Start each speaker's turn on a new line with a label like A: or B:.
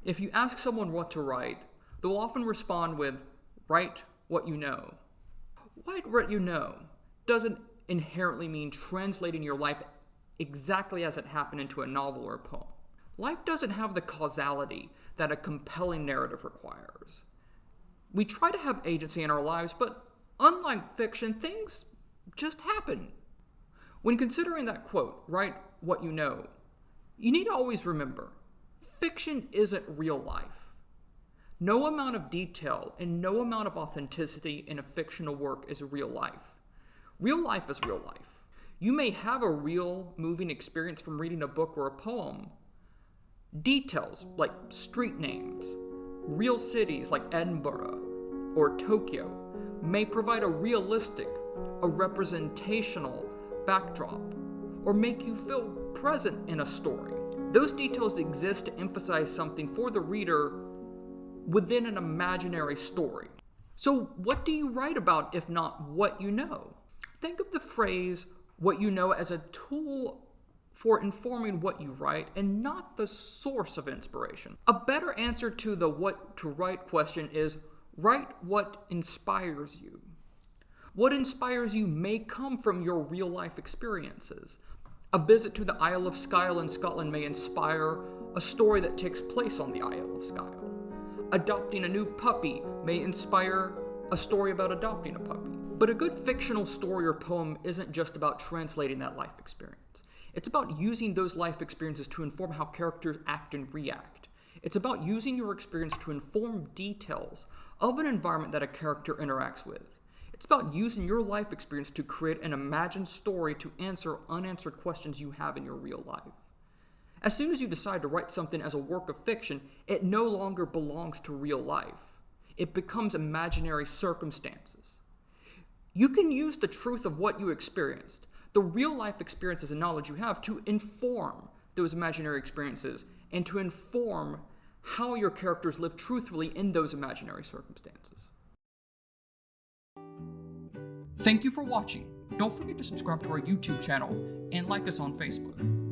A: If you ask someone what to write, they'll often respond with, write what you know. Write what you know doesn't inherently mean translating your life exactly as it happened into a novel or a poem. Life doesn't have the causality that a compelling narrative requires. We try to have agency in our lives, but unlike fiction, things just happen. When considering that quote, write what you know, you need to always remember, fiction isn't real life. No amount of detail and no amount of authenticity in a fictional work is real life. Real life is real life. You may have a real moving experience from reading a book or a poem. Details like street names, real cities like Edinburgh or Tokyo may provide a realistic, a representational backdrop, or make you feel present in a story. Those details exist to emphasize something for the reader within an imaginary story. So what do you write about if not what you know? Think of the phrase, what you know, as a tool for informing what you write and not the source of inspiration. A better answer to the what to write question is, write what inspires you. What inspires you may come from your real life experiences. A visit to the Isle of Skye in Scotland may inspire a story that takes place on the Isle of Skye. Adopting a new puppy may inspire a story about adopting a puppy. But a good fictional story or poem isn't just about translating that life experience. It's about using those life experiences to inform how characters act and react. It's about using your experience to inform details of an environment that a character interacts with. It's about using your life experience to create an imagined story to answer unanswered questions you have in your real life. As soon as you decide to write something as a work of fiction, it no longer belongs to real life. It becomes imaginary circumstances. You can use the truth of what you experienced, the real life experiences and knowledge you have, to inform those imaginary experiences and to inform how your characters live truthfully in those imaginary circumstances. Thank you for watching. Don't forget to subscribe to our YouTube channel and like us on Facebook.